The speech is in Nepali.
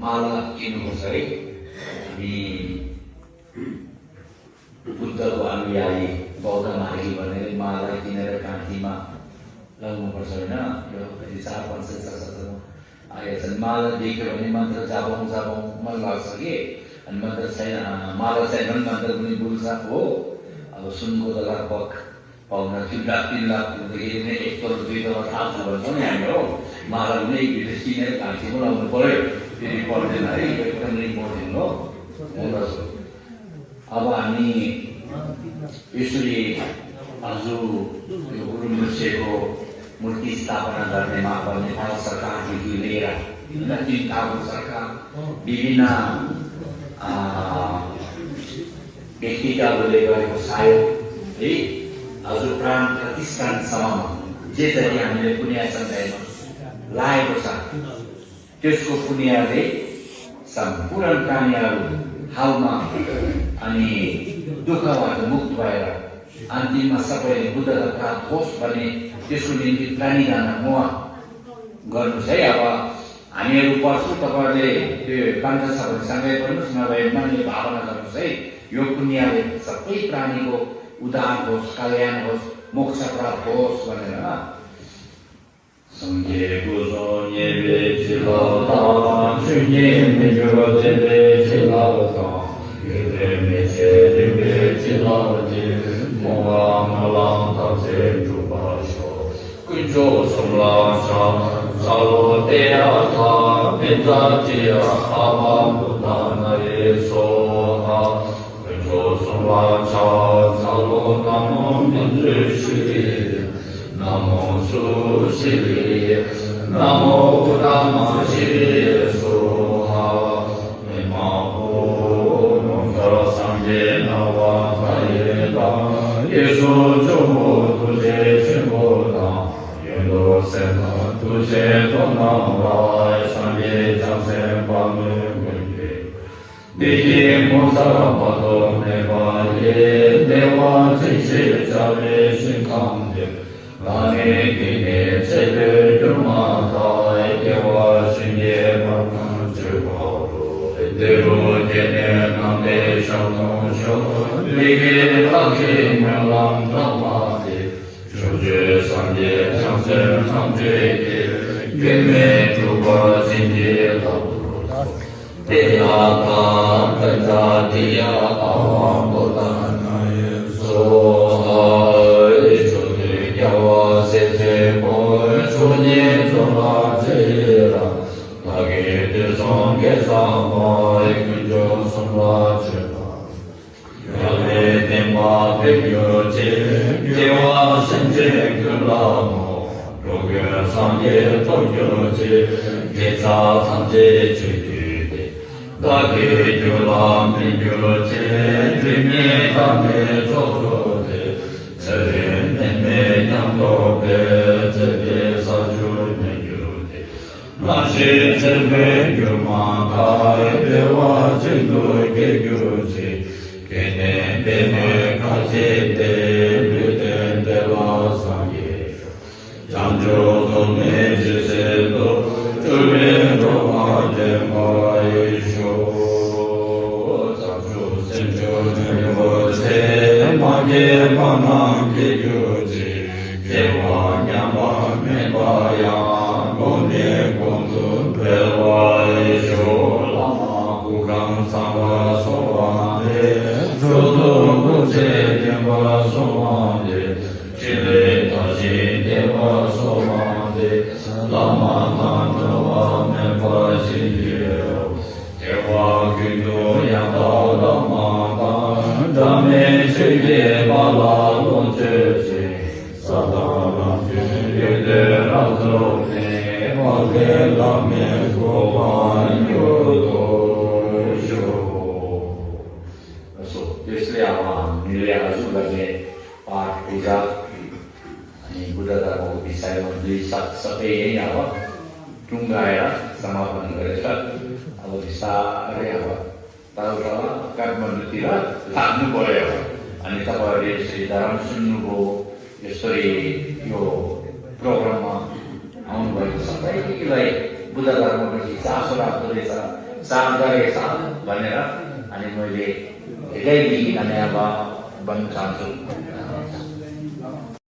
माला किन्नुपर्छ है। हामी बुद्धको अनुयायी बौद्ध मार्गी भनेर माला किनेर काँटीमा लगाउनुपर्छ होइन। यो 4-5 वर्षसम्म आएका छन्। माला देख्यो भने मन्त्र जापाउँ मन लाग्छ कि, अनि मन्त्र छैन, माला छैन भने मन्त्र पनि बुल्छ हो। अब सुनको त लगभग पाउन 3 लाख रुपियाँदेखि नै 1 करोड 2 करोड थाहा छ भन्छौँ नि हामी हो। माला पनि एकभित्र किनेर घाँटीमा लगाउनु पऱ्यो, फेरि पर्दैन है, एकदमै इम्पोर्टेन्ट हो। अब हामी यसरी आज यो गुरु मुर्सेको मूर्ति स्थापना गर्नेमा अब नेपाल सरकारदेखि लिएर 3 ताको सरकार विभिन्न व्यक्तित्वहरूले गरेको सहयोग है, हजुर प्राण प्रतिष्ठानसम्म जे जति हामीले पुण्य सञ्चयमा लागेको छ त्यसको पुण्यले सम्पूर्ण प्राणीहरू हालमा अनि दुःखबाट मुक्त भएर अन्तिममा सबैले बुद्धता प्राप्त होस् भन्ने त्यसको निम्ति प्राणीदान मुवा गर्नुहोस् है। अब हामीहरू पढ्छौँ, तपाईँहरूले त्यो कन्ठ छ भने सँगै पढ्नुहोस्, नभए मनले भावना गर्नुहोस् है। यो पुण्यले सबै प्राणीको उद्धार होस्, कल्याण होस्, मोक्ष प्राप्त होस् भनेर तल काठमाडौँतिर लाग्नु पर्यो। अनि तपाईँहरूले यसरी धर्म सुन्नुभयो, यसरी यो प्रोग्राममा आउनुभएको सबैलाई बुद्ध धर्मप्रति चासो राख्दो रहेछ, चाहँदो रहेछ भनेर अनि मैले धेरै धन्यवाद भन्न चाहन्छु।